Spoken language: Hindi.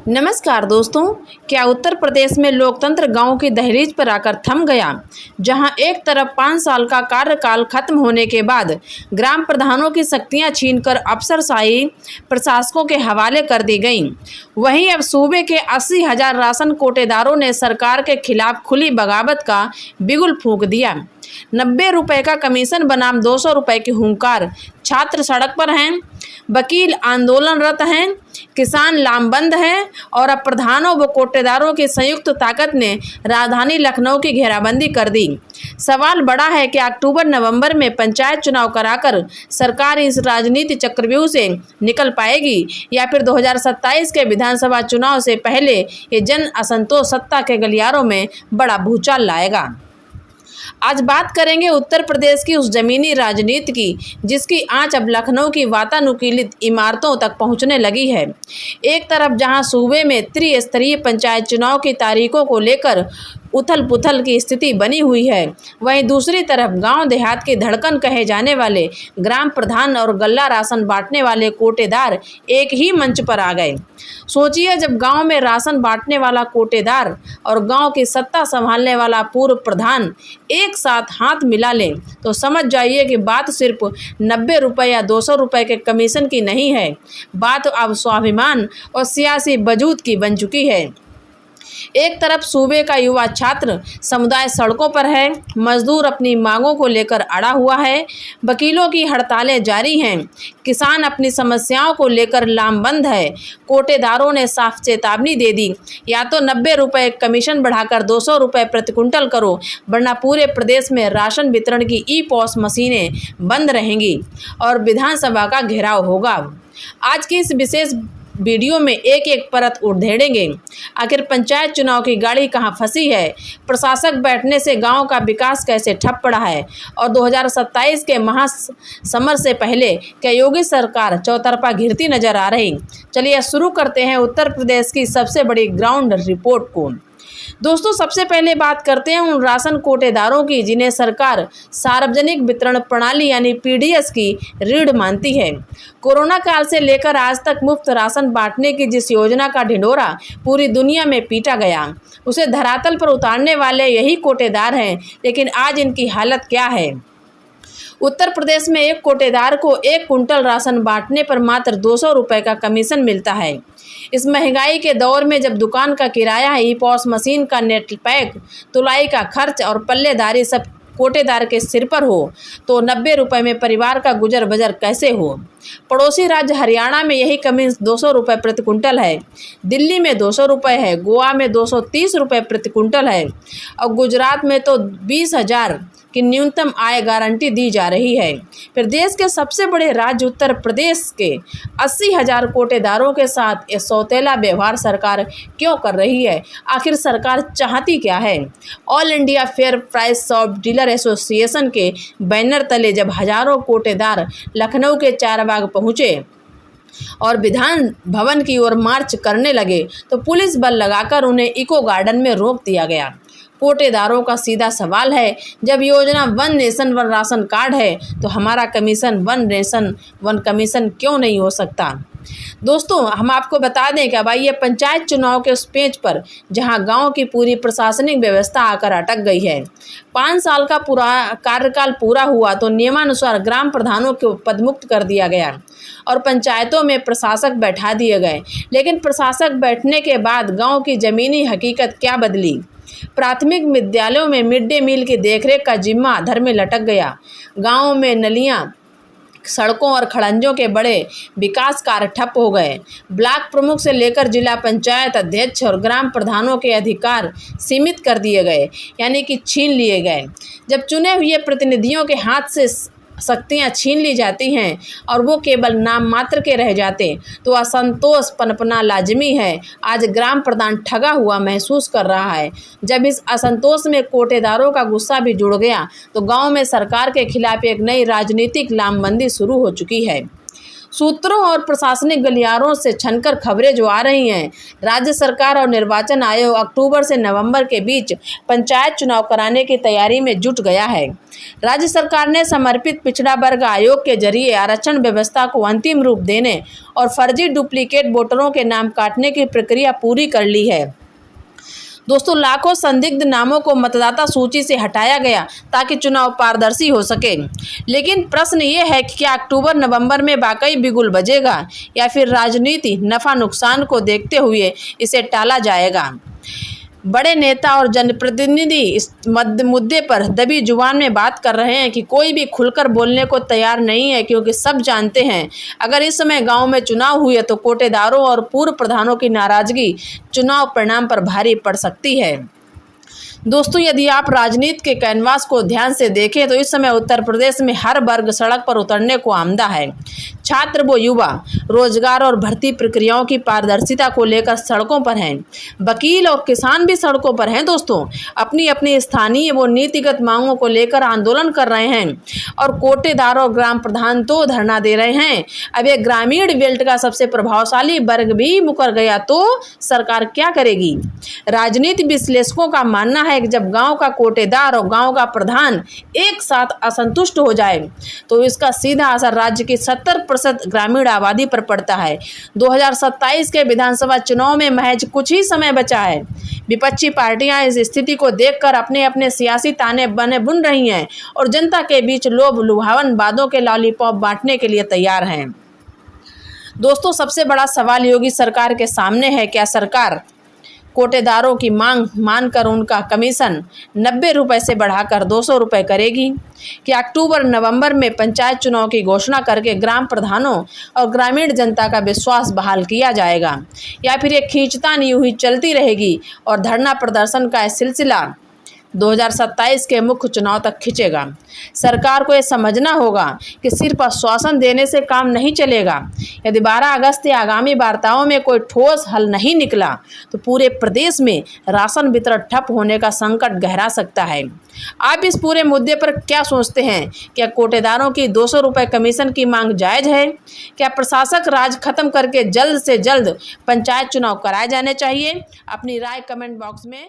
नमस्कार दोस्तों, क्या उत्तर प्रदेश में लोकतंत्र गांव की दहलीज पर आकर थम गया। जहां एक तरफ 5 साल का कार्यकाल खत्म होने के बाद ग्राम प्रधानों की शक्तियां छीनकर अफसरशाही प्रशासकों के हवाले कर दी गईं, वहीं अब सूबे के 80,000 राशन कोटेदारों ने सरकार के खिलाफ खुली बगावत का बिगुल फूंक दिया। 90 रुपए का कमीशन बनाम 200 रुपए की हुंकार। छात्र सड़क पर हैं, वकील आंदोलनरत हैं, किसान लामबंद हैं और अब प्रधानों व कोटेदारों की संयुक्त ताकत ने राजधानी लखनऊ की घेराबंदी कर दी। सवाल बड़ा है कि अक्टूबर नवंबर में पंचायत चुनाव कराकर सरकार इस राजनीति चक्रव्यूह से निकल पाएगी या फिर 2027 के विधानसभा चुनाव से पहले ये जन असंतोष सत्ता के गलियारों में बड़ा भूचाल लाएगा। आज बात करेंगे उत्तर प्रदेश की उस जमीनी राजनीति की जिसकी आंच अब लखनऊ की वातानुकूलित इमारतों तक पहुंचने लगी है। एक तरफ जहां सूबे में त्रिस्तरीय पंचायत चुनाव की तारीखों को लेकर उथल पुथल की स्थिति बनी हुई है, वहीं दूसरी तरफ गांव देहात की धड़कन कहे जाने वाले ग्राम प्रधान और गल्ला राशन बांटने वाले कोटेदार एक ही मंच पर आ गए। सोचिए, जब गांव में राशन बांटने वाला कोटेदार और गांव की सत्ता संभालने वाला पूर्व प्रधान एक साथ हाथ मिला लें तो समझ जाइए कि बात सिर्फ 90 रुपये या 200 रुपये के कमीशन की नहीं है, बात अब स्वाभिमान और सियासी वजूद की बन चुकी है। एक तरफ सूबे का युवा छात्र समुदाय सड़कों पर है, मजदूर अपनी मांगों को लेकर अड़ा हुआ है, वकीलों की हड़तालें जारी हैं, किसान अपनी समस्याओं को लेकर लामबंद है। कोटेदारों ने साफ चेतावनी दे दी, या तो 90 रुपये कमीशन बढ़ाकर 200 रुपये प्रति कुंटल करो, वरना पूरे प्रदेश में राशन वितरण की ई-पॉस मशीनें बंद रहेंगी और विधानसभा का घेराव होगा। आज की इस विशेष वीडियो में एक एक परत उधेड़ेंगे। आखिर पंचायत चुनाव की गाड़ी कहां फंसी है, प्रशासक बैठने से गांव का विकास कैसे ठप पड़ा है और 2027 के महासमर से पहले क्या योगी सरकार चौतरफा घिरती नजर आ रही। चलिए शुरू करते हैं उत्तर प्रदेश की सबसे बड़ी ग्राउंड रिपोर्ट को। दोस्तों, सबसे पहले बात करते हैं उन राशन कोटेदारों की जिन्हें सरकार सार्वजनिक वितरण प्रणाली यानी पीडीएस की रीढ़ मानती है। कोरोना काल से लेकर आज तक मुफ्त राशन बांटने की जिस योजना का ढिंढोरा पूरी दुनिया में पीटा गया, उसे धरातल पर उतारने वाले यही कोटेदार हैं। लेकिन आज इनकी हालत क्या है। उत्तर प्रदेश में एक कोटेदार को 1 कुंटल राशन बांटने पर मात्र 200 रुपये का कमीशन मिलता है। इस महंगाई के दौर में जब दुकान का किराया, ई-पॉस मशीन का नेट पैक, तुलाई का खर्च और पल्लेदारी सब कोटेदार के सिर पर हो तो 90 रुपये में परिवार का गुजर बजर कैसे हो। पड़ोसी राज्य हरियाणा में यही कमीशन 200 रुपये प्रति कुंटल है, दिल्ली में 200 रुपये है, गोवा में 230 रुपये प्रति कुंटल है और गुजरात में तो 20,000 की न्यूनतम आय गारंटी दी जा रही है। फिर देश के सबसे बड़े राज्य उत्तर प्रदेश के 80,000 कोटेदारों के साथ ये सौतेला व्यवहार सरकार क्यों कर रही है। आखिर सरकार चाहती क्या है। All India fair price shop dealer association के बैनर तले जब हजारों कोटेदार लखनऊ के चारबाग पहुंचे और विधान भवन की ओर मार्च करने लगे तो पुलिस बल लगाकर उन्हें इको गार्डन में रोक दिया गया। कोटेदारों का सीधा सवाल है, जब योजना 1 नेशन 1 राशन कार्ड है तो हमारा कमीशन 1 नेशन 1 कमीशन क्यों नहीं हो सकता। दोस्तों, हम आपको बता दें कि भाई ये पंचायत चुनाव के उस पेज पर जहां गांव की पूरी प्रशासनिक व्यवस्था आकर अटक गई है। 5 साल का पूरा कार्यकाल पूरा हुआ तो नियमानुसार ग्राम प्रधानों को पदमुक्त कर दिया गया और पंचायतों में प्रशासक बैठा दिए गए। लेकिन प्रशासक बैठने के बाद गाँव की ज़मीनी हकीकत क्या बदली। प्राथमिक विद्यालयों में मिड डे मील की देखरेख का जिम्मा अधर में लटक गया। गाँव में नलियाँ, सड़कों और खड़ंजों के बड़े विकास कार्य ठप हो गए। ब्लॉक प्रमुख से लेकर जिला पंचायत अध्यक्ष और ग्राम प्रधानों के अधिकार सीमित कर दिए गए, यानी कि छीन लिए गए। जब चुने हुए प्रतिनिधियों के हाथ से शक्तियां छीन ली जाती हैं और वो केवल नाम मात्र के रह जाते तो असंतोष पनपना लाजमी है। आज ग्राम प्रधान ठगा हुआ महसूस कर रहा है। जब इस असंतोष में कोटेदारों का गुस्सा भी जुड़ गया तो गांव में सरकार के खिलाफ एक नई राजनीतिक लामबंदी शुरू हो चुकी है। सूत्रों और प्रशासनिक गलियारों से छनकर खबरें जो आ रही हैं, राज्य सरकार और निर्वाचन आयोग अक्टूबर से नवंबर के बीच पंचायत चुनाव कराने की तैयारी में जुट गया है। राज्य सरकार ने समर्पित पिछड़ा वर्ग आयोग के जरिए आरक्षण व्यवस्था को अंतिम रूप देने और फर्जी डुप्लीकेट वोटरों के नाम काटने की प्रक्रिया पूरी कर ली है। दोस्तों, लाखों संदिग्ध नामों को मतदाता सूची से हटाया गया ताकि चुनाव पारदर्शी हो सके। लेकिन प्रश्न ये है कि क्या अक्टूबर नवंबर में वाकई बिगुल बजेगा या फिर राजनीति नफा नुकसान को देखते हुए इसे टाला जाएगा। बड़े नेता और जनप्रतिनिधि इस मुद्दे पर दबी जुबान में बात कर रहे हैं कि कोई भी खुलकर बोलने को तैयार नहीं है, क्योंकि सब जानते हैं अगर इस समय गांव में चुनाव हुए तो कोटेदारों और पूर्व प्रधानों की नाराजगी चुनाव परिणाम पर भारी पड़ सकती है। दोस्तों, यदि आप राजनीति के कैनवास को ध्यान से देखें तो इस समय उत्तर प्रदेश में हर वर्ग सड़क पर उतरने को आमदा है। छात्र व युवा रोजगार और भर्ती प्रक्रियाओं की पारदर्शिता को लेकर सड़कों पर हैं। वकील और किसान भी सड़कों पर हैं। दोस्तों, अपनी अपनी स्थानीय व नीतिगत मांगों को लेकर आंदोलन कर रहे हैं और कोटेदार और ग्राम प्रधान तो धरना दे रहे हैं। अब ये ग्रामीण बेल्ट का सबसे प्रभावशाली वर्ग भी मुकर गया तो सरकार क्या करेगी। राजनीति विश्लेषकों का मानना है कि जब गांव का कोटेदार और गांव का प्रधान एक साथ असंतुष्ट हो जाए तो इसका सीधा असर राज्य की 70% ग्रामीण आबादी पर पड़ता है। 2027 के विधानसभा चुनाव में महज कुछ ही समय बचा है। विपक्षी पार्टियां इस स्थिति को देखकर अपने अपने सियासी ताने बने बुन रही हैं और जनता के बीच लोभ लुभावन वादों के लॉलीपॉप बांटने के लिए तैयार हैं। दोस्तों, सबसे बड़ा सवाल योगी सरकार के सामने है। क्या सरकार कोटेदारों की मांग मानकर उनका कमीशन 90 रुपये से बढ़ाकर 200 रुपये करेगी? कि अक्टूबर नवंबर में पंचायत चुनाव की घोषणा करके ग्राम प्रधानों और ग्रामीण जनता का विश्वास बहाल किया जाएगा, या फिर ये खींचतान यूं ही चलती रहेगी और धरना प्रदर्शन का सिलसिला 2027 के मुख्य चुनाव तक खिंचेगा? सरकार को यह समझना होगा कि सिर्फ आश्वासन देने से काम नहीं चलेगा। यदि 12 अगस्त या आगामी वार्ताओं में कोई ठोस हल नहीं निकला तो पूरे प्रदेश में राशन वितरण ठप होने का संकट गहरा सकता है। आप इस पूरे मुद्दे पर क्या सोचते हैं? क्या कोटेदारों की 200 रुपये कमीशन की मांग जायज़ है? क्या प्रशासक राज खत्म करके जल्द से जल्द पंचायत चुनाव कराए जाने चाहिए? अपनी राय कमेंट बॉक्स में